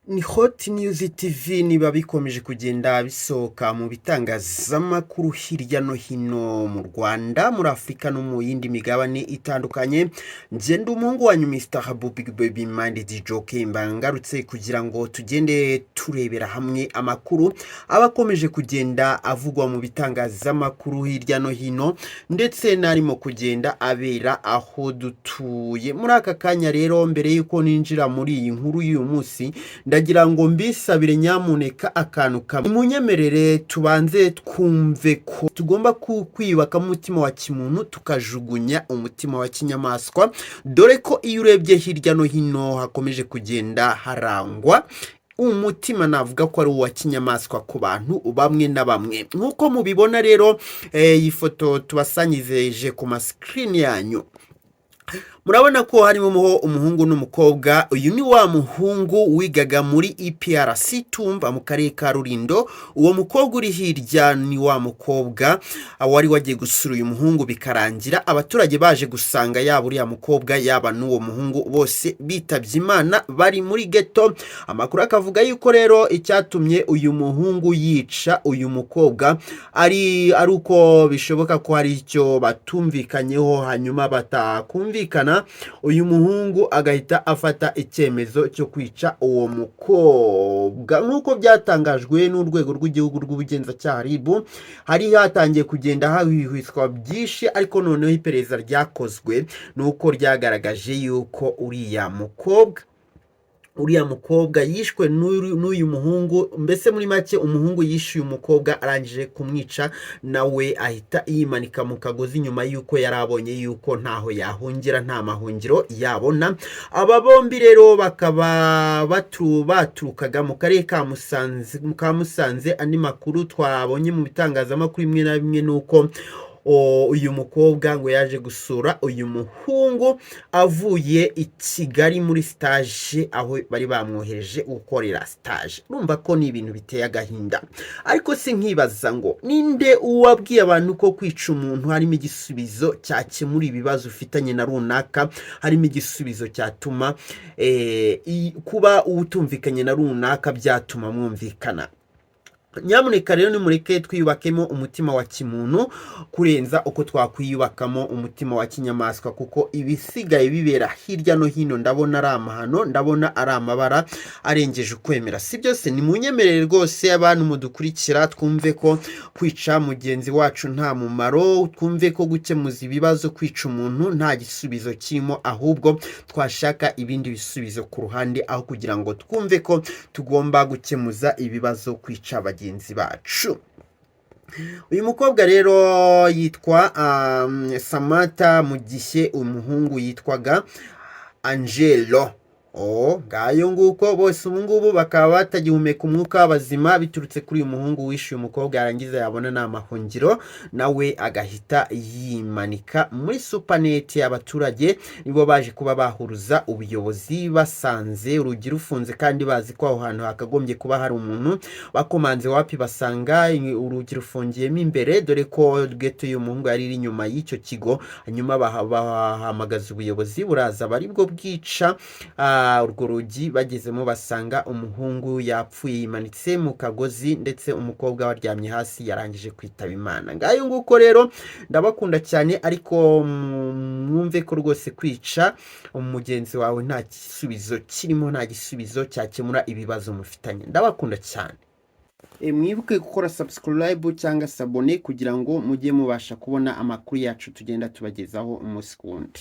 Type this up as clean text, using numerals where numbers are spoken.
Ni Hot News TV niba bikomeje kugenda bisohoka mu bitangazamakuru hirya no hino mu Rwanda, muri Afrika no mu yindi migabane itandukanye. Ngende umuhungu wanyu Mr. Habu Big Baby Mind Joke mbangarutse kugira ngo tugende turebera hamwe amakuru abakomeje kugenda avugwa mu bitangazamakuru hirya no hino, ndetse narimo kugenda abera aho dutuye. Muri aka kanya rero, mbere yuko ninjira muri iyi nkuru y'uyu munsi, ndagira ngo mbisabire nyamuneka akantu kamwe. Munyemerere tubanze twumve ko tugomba kwiyubaka mu mutima wa kimuntu tukajugunya umutima wa kinyamaswa, dore ko iyo urebye hirya no hino hakomeje kugenda harangwa umutima navuga ko ari uwa kinyamaswa ku bantu bamwe na bamwe. Nkuko mubibona rero, iyi foto tubasanyizeje ku screen yanyu, murabona ko harimo umuhungu n'umukobwa. Uyu ni wa muhungu wigaga muri EPRC Tumba mu karere ka Rulindo. Uwo mukobwa uri hirya ni wa mukobwa wari wagiye gusura uyu muhungu, bikarangira abaturage baje gusanga yaba uriya mukobwa yaba n'uwo muhungu bose bitabye Imana bari muri ghetto. Amakuru akavuga yuko rero icyatumye uyu muhungu yica uyu mukobwa ari uko bishoboka ko hari icyo batumvikanyeho, hanyuma batakumvikana, uyu muhungu agahita afata icyemezo cyo kwica uwo mukobwa. Nk'uko byatangajwe n'urwego rw'igihugu rw'ubugenzacyaha RIB, hari hatangiye kugenda hahwihwiswa byinshi, ariko noneho iperereza ryakozwe nuko ryagaragaje yuko uriya mukobwa yishwe n'uyu muhungu. Mbese muri make umuhungu yishe uyu mukobwa, arangije kumwica nawe ahita yimanika mu kagozi nyuma yuko yarabonye yuko ntaho yahungira, nta mahungiro yabona. Aba bombi rero bakaba baturukaga mu karere ka Musanze. Andi makuru twabonye mu bitangazamakuru bimwe na bimwe nuko uyu mukobwa ngo yaje gusura uyu muhungu avuye i Kigali muri stage, aho bari bamwohereje gukorera stage. Urumva ko ni ibintu biteye agahinda, ariko se nkibaza ngo ninde uwabwiye abantu ko kwica umuntu harimo igisubizo cyakemura ibibazo ufitanye na runaka, harimo igisubizo cyatuma kuba utumvikanye na runaka byatuma mwumvikana. Nyamuneka rero nimureke twiyubakemo umutima wa kimuntu kurenza uko twakwiyubakamo umutima wa kinyamaswa, kuko ibisigaye bibera hirya no hino ndabona ari amahano, ndabona ari amabara arengeje ukwemera. Si byose ni munyemerere rwose abantu mudukurikira, twumve ko kwica mugenzi wacu nta mumaro, twumve ko gukemuza ibibazo kwica umuntu nta gisubizo kirimo, ahubwo twashaka ibindi bisubizo ku ruhande, aho kugira ngo twumve ko tugomba gukemuza ibibazo kwica bagenzi bacu. Uyu mukobwa rero yitwa Samantha, mu gihe umuhungu yitwaga Angelo. Ngayo nguko bose ubungubu bakaba batagihumeka umwuka w'abazima biturutse kuri uyu muhungu wishe uyu mukobwa, yarangiza yabona nta mahungiro nawe agahita yimanika muri supaneti. Abaturage nibo baje kuba bahuruza ubuyobozi, basanze urugi rufunze kandi bazi ko aho hantu hakagombye kuba hari umuntu. Bakomanze wapi, basanga urugi rufungiyemo imbere, dore ko ghetto y'uyu muhungu yari iri inyuma y'icyo kigo. Hanyuma bahamagaza ubuyobozi, buraza bari bwo bwica urwo rugi. Bagezemo basanga umuhungu yapfuye yimanitse mu kagozi, ndetse umukobwa waryamye hasi yarangije kwitaba Imana. Ngayo nguko rero, ndabakunda cyane, ariko mwumve ko rwose kwica umugenzi wawe nta gisubizo kirimo, nta gisubizo cyakemura ibibazo mufitanye. Ndabakunda cyane. Mwibuke gukora subscribe cyangwa sabone kugira ngo mujye mubasha kubona amakuru yacu tugenda tubagezaho umunsi ku wundi.